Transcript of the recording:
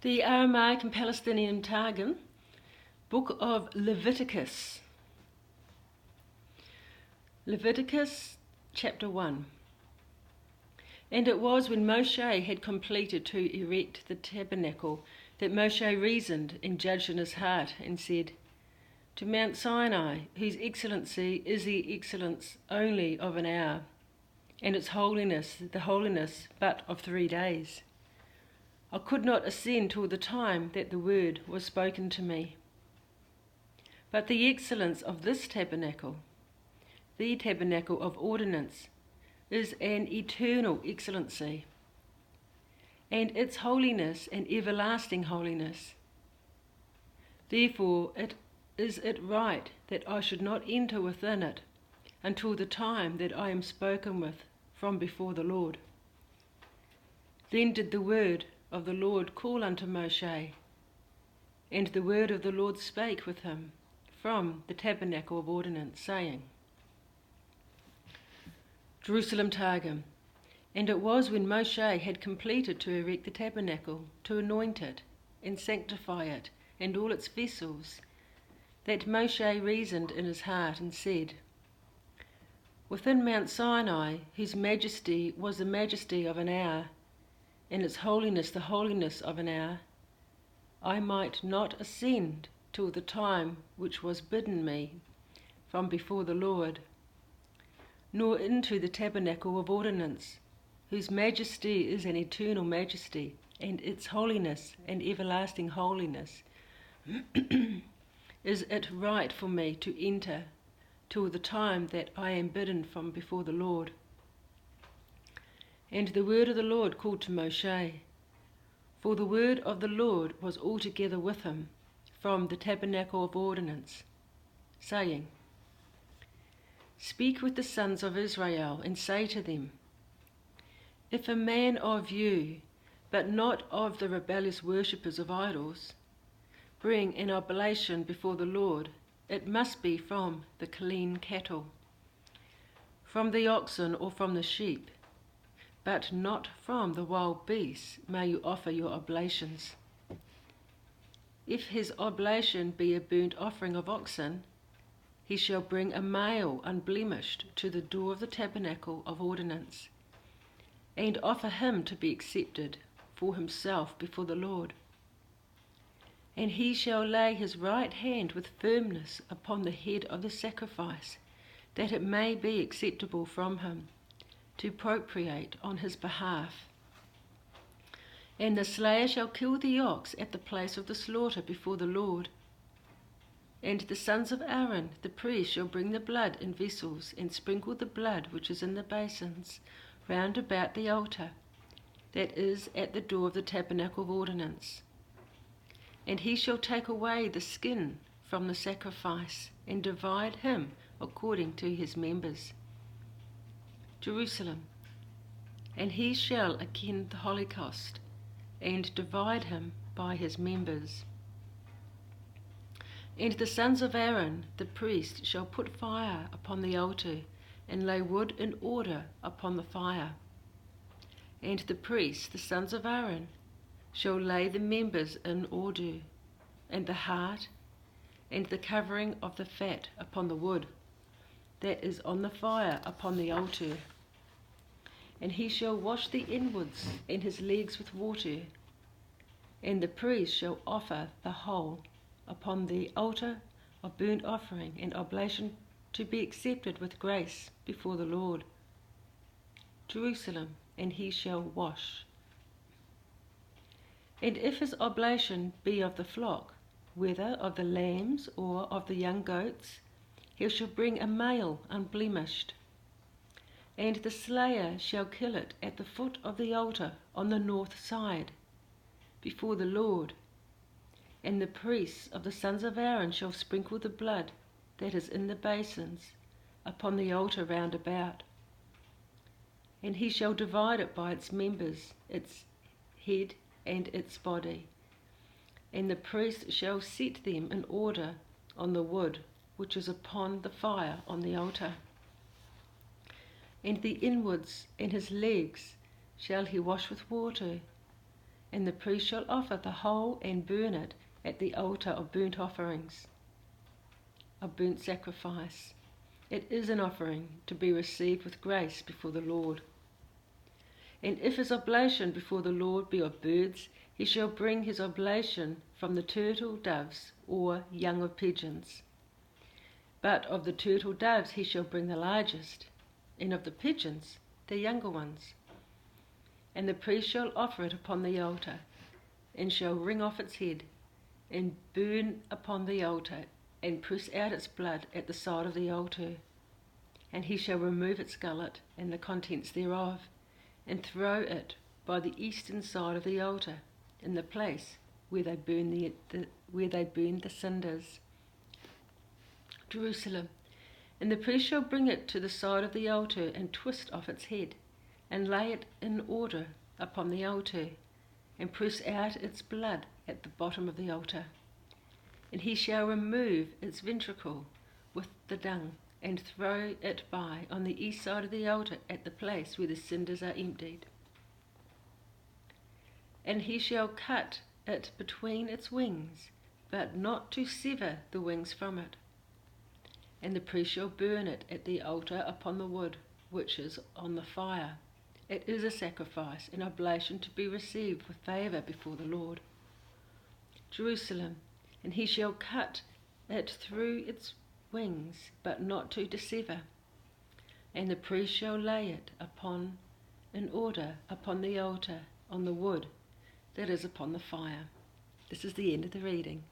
The Aramaic and Palestinian Targum, Book of Leviticus. Leviticus chapter 1. And it was when Moshe had completed to erect the tabernacle that Moshe reasoned and judged in his heart and said, to Mount Sinai, whose excellency is the excellence only of an hour, and its holiness the holiness but of 3 days. I could not ascend till the time that the word was spoken to me. But the excellence of this tabernacle, the tabernacle of ordinance, is an eternal excellency, and its holiness an everlasting holiness. Therefore is it right that I should not enter within it until the time that I am spoken with from before the Lord. Then did the word of the Lord call unto Moshe, and the word of the Lord spake with him from the tabernacle of ordinance, saying, Jerusalem Targum. And it was when Moshe had completed to erect the tabernacle, to anoint it, and sanctify it, and all its vessels, that Moshe reasoned in his heart and said, within Mount Sinai, whose majesty was the majesty of an hour, and its holiness the holiness of an hour, I might not ascend till the time which was bidden me from before the Lord, nor into the tabernacle of ordinance, whose majesty is an eternal majesty, and its holiness an everlasting holiness. Is it right for me to enter till the time that I am bidden from before the Lord? And the word of the Lord called to Moshe, for the word of the Lord was altogether with him from the tabernacle of ordinance, saying, speak with the sons of Israel, and say to them, if a man of you, but not of the rebellious worshippers of idols, bring an oblation before the Lord, it must be from the clean cattle, from the oxen or from the sheep, but not from the wild beasts may you offer your oblations. If his oblation be a burnt offering of oxen, he shall bring a male unblemished to the door of the tabernacle of ordinance, and offer him to be accepted for himself before the Lord. And he shall lay his right hand with firmness upon the head of the sacrifice, that it may be acceptable from him, to propitiate on his behalf. And the slayer shall kill the ox at the place of the slaughter before the Lord. And the sons of Aaron the priest shall bring the blood in vessels, and sprinkle the blood which is in the basins round about the altar that is at the door of the tabernacle of ordinance. And he shall take away the skin from the sacrifice, and divide him according to his members. Jerusalem. And he shall attend the holocaust, and divide him by his members. And the sons of Aaron the priest shall put fire upon the altar, and lay wood in order upon the fire. And the priests, the sons of Aaron, shall lay the members in order, and the heart, and the covering of the fat upon the wood that is on the fire upon the altar. And he shall wash the inwards and his legs with water, and the priest shall offer the whole upon the altar of burnt offering and oblation to be accepted with grace before the Lord. Jerusalem. And he shall wash. And if his oblation be of the flock, whether of the lambs or of the young goats, he shall bring a male unblemished. And the slayer shall kill it at the foot of the altar on the north side, before the Lord. And the priests of the sons of Aaron shall sprinkle the blood that is in the basins upon the altar round about. And he shall divide it by its members, its head and its body. And the priest shall set them in order on the wood which is upon the fire on the altar. And the inwards and his legs shall he wash with water, And the priest shall offer the whole and burn it at the altar of burnt offerings, of burnt sacrifice. It is an offering to be received with grace before the Lord. And if his oblation before the Lord be of birds, he shall bring his oblation from the turtle doves or young of pigeons. But of the turtle doves he shall bring the largest, and of the pigeons the younger ones. And the priest shall offer it upon the altar, and shall wring off its head, and burn upon the altar, and press out its blood at the side of the altar. And he shall remove its gullet and the contents thereof, and throw it by the eastern side of the altar, in the place where they burn the cinders. Jerusalem. And the priest shall bring it to the side of the altar, and twist off its head, and lay it in order upon the altar, and press out its blood at the bottom of the altar. And he shall remove its ventricle with the dung, and throw it by on the east side of the altar at the place where the cinders are emptied. And he shall cut it between its wings, but not to sever the wings from it. And the priest shall burn it at the altar upon the wood, which is on the fire. It is a sacrifice, an oblation to be received with favour before the Lord. Jerusalem. And he shall cut it through its wings, but not to dissever. And the priest shall lay it upon in order upon the altar on the wood that is upon the fire. This is the end of the reading.